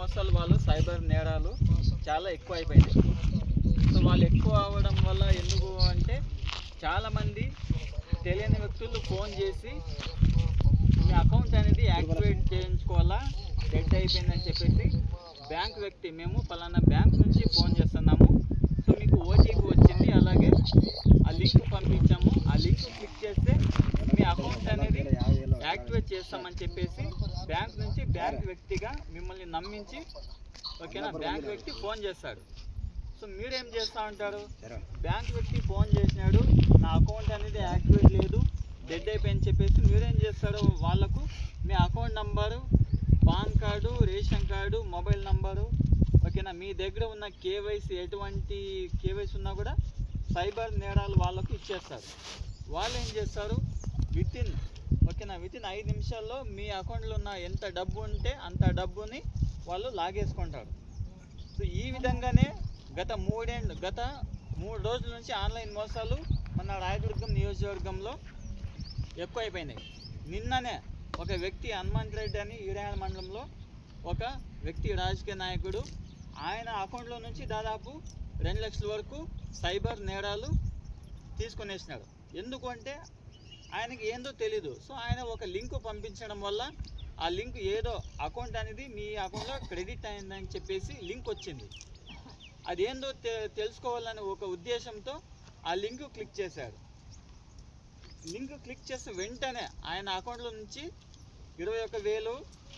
మోసాలు వాళ్ళు సైబర్ నేరాలు చాలా ఎక్కువ అయిపోయినాయి. సో వాళ్ళు ఎక్కువ అవ్వడం వల్ల ఎందుకు అంటే చాలామంది తెలియని వ్యక్తులు ఫోన్ చేసి మీ అకౌంట్ అనేది యాక్టివేట్ చేయించుకోవాలా, డెడ్ అయిపోయిందని చెప్పేసి బ్యాంక్ వ్యక్తి మేము పలానా బ్యాంక్ నుంచి ఫోన్ చేస్తున్నాము, సో మీకు ఓటీపీ వచ్చింది, అలాగే ఆ లింక్ పంపించాము, ఆ లింక్ క్లిక్ చేస్తే మీ అకౌంట్ అనేది యాక్టివేట్ చేస్తామని చెప్పేసి బ్యాంక్ నుంచి బ్యాంక్ వ్యక్తిగా మిమ్మల్ని నమ్మించి ఓకేనా బ్యాంక్ వ్యక్తి ఫోన్ చేస్తాడు. సో మీరేం చేస్తూ ఉంటారు, బ్యాంక్ వ్యక్తి ఫోన్ చేసినాడు, నా అకౌంట్ అనేది యాక్టివేట్ లేదు, డెడ్ అయిపోయిందని చెప్పేసి మీరేం చేస్తాడు, వాళ్ళకు మీ account number, PAN card, ration card, mobile number ఓకేనా మీ దగ్గర ఉన్న కేవైసీ ఎటువంటి కేవైసీ ఉన్నా కూడా సైబర్ నేరాలు వాళ్ళకు ఇచ్చేస్తారు. వాళ్ళు ఏం చేస్తారు, వితిన్ 5 నిమిషాల్లో మీ అకౌంట్లో ఉన్న ఎంత డబ్బు ఉంటే అంత డబ్బుని వాళ్ళు లాగేసుకుంటారు. సో ఈ విధంగానే గత 3 రోజుల నుంచి ఆన్లైన్ మోసాలు మన రాయదుర్గం నియోజకవర్గంలో ఎక్కువ అయిపోయినాయి. నిన్ననే ఒక వ్యక్తి హనుమంత్ రెడ్డి అని ఈరాణ మండలంలో ఒక వ్యక్తి రాజకీయ నాయకుడు, ఆయన అకౌంట్లో నుంచి దాదాపు 2 లక్షల వరకు సైబర్ నేరాలు తీసుకునేసినాడు. ఎందుకు అంటే ఆయనకి ఏందో తెలీదు. సో ఆయన ఒక లింక్ పంపించడం వల్ల ఆ లింక్ ఏదో అకౌంట్ అనేది మీ అకౌంట్లో క్రెడిట్ అయిందని చెప్పేసి లింక్ వచ్చింది. అదేందో తెలుసుకోవాలని ఒక ఉద్దేశంతో ఆ లింక్ క్లిక్ చేశాడు. లింక్ క్లిక్ చేస్తే వెంటనే ఆయన అకౌంట్లో నుంచి 21,000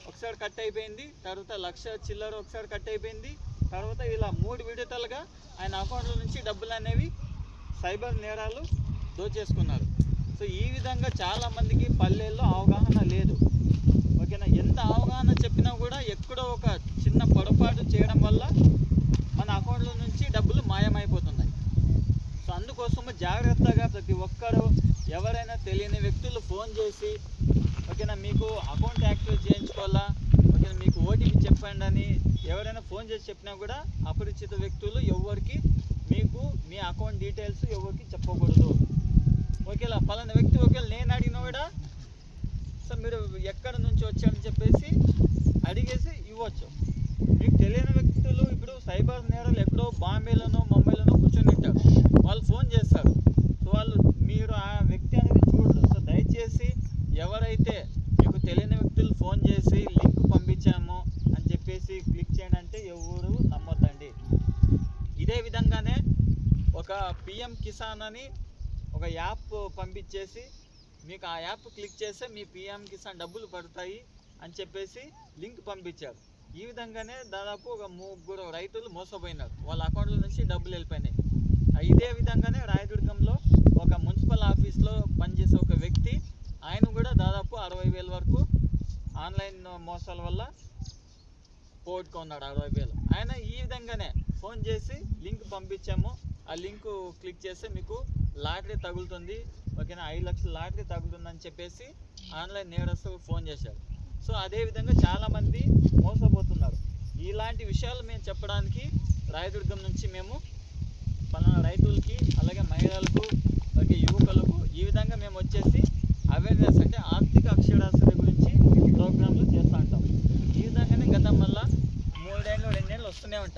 ఒకసారి కట్ అయిపోయింది, తర్వాత 1,00,000 చిల్లర ఒకసారి కట్ అయిపోయింది, తర్వాత ఇలా 3 విడతలుగా ఆయన అకౌంట్లో నుంచి డబ్బులు అనేవి సైబర్ నేరాలు దోచేసుకున్నారు. సో ఈ విధంగా చాలామందికి పల్లెల్లో అవగాహన లేదు ఓకేనా. ఎంత అవగాహన చెప్పినా కూడా ఎక్కడో ఒక చిన్న పొరపాటు చేయడం వల్ల మన అకౌంట్లో నుంచి డబ్బులు మాయమైపోతున్నాయి. సో అందుకోసము జాగ్రత్తగా ప్రతి ఒక్కరు ఎవరైనా తెలియని వ్యక్తులు ఫోన్ చేసి ఓకేనా మీకు అకౌంట్ యాక్టివేట్ చేయించుకోవాలా, ఓకేనా మీకు ఓటీపీ చెప్పండి అని ఎవరైనా ఫోన్ చేసి చెప్పినా కూడా అపరిచిత వ్యక్తులు ఎవరికి మీకు మీ అకౌంట్ డీటెయిల్స్ ఎవరికి చెప్పకూడదు. ఓకేలా పలానా వ్యక్తి ఒకవేళ నేను అడిగినా కూడా సో మీరు ఎక్కడి నుంచి వచ్చారని చెప్పేసి అడిగేసి ఇవ్వచ్చు. మీకు తెలియని వ్యక్తులు ఇప్పుడు సైబర్ నేరాలు ఎక్కడో బాంబేలోనో ముంబైలోనో కూర్చొని ఉంటారు, వాళ్ళు ఫోన్ చేస్తారు. సో మీరు ఆ వ్యక్తి అనేది చూడరు. సో దయచేసి ఎవరైతే మీకు తెలియని వ్యక్తులు ఫోన్ చేసి లింక్ పంపించాము అని చెప్పేసి క్లిక్ చేయండి అంటే ఎవరు నమ్మొద్దండి. ఇదే విధంగానే ఒక పిఎం కిసాన్ అని ఒక యాప్ పంపించేసి మీకు ఆ యాప్ క్లిక్ చేస్తే మీ పిఎం కిసాన్ డబ్బులు పడతాయి అని చెప్పేసి లింక్ పంపించారు. ఈ విధంగానే దాదాపు ఒక 3 రైతులు మోసపోయినారు, వాళ్ళ అకౌంట్ల నుంచి డబ్బులు వెళ్ళిపోయినాయి. ఇదే విధంగానే రాయదుర్గంలో ఒక మున్సిపల్ ఆఫీస్లో పనిచేసే ఒక వ్యక్తి, ఆయన కూడా దాదాపు 60,000 వరకు ఆన్లైన్ మోసాల వల్ల పోగొట్టుకున్నాడు. 60,000 ఆయన ఈ విధంగానే ఫోన్ చేసి లింక్ పంపించాము, ఆ లింక్ క్లిక్ చేస్తే మీకు లాటరీ తగులుతుంది ఓకేనా, 5 లక్షల లాటరీ తగులుతుందని చెప్పేసి ఆన్లైన్ నేరస్తులు ఫోన్ చేశారు. సో అదేవిధంగా చాలామంది మోసపోతున్నారు. ఇలాంటి విషయాలు మేము చెప్పడానికి రాయదుర్గం నుంచి మేము పలానా రైతులకి అలాగే మహిళలకు అలాగే యువకులకు ఈ విధంగా మేము వచ్చేసి అవేర్నెస్ అంటే ఆర్థిక అక్షరాస్యత గురించి ప్రోగ్రాంలు చేస్తూ ఉంటాం. ఈ విధంగానే గతం వల్ల 3 ఏళ్ళు 2 ఏళ్ళు వస్తూనే ఉంటాం.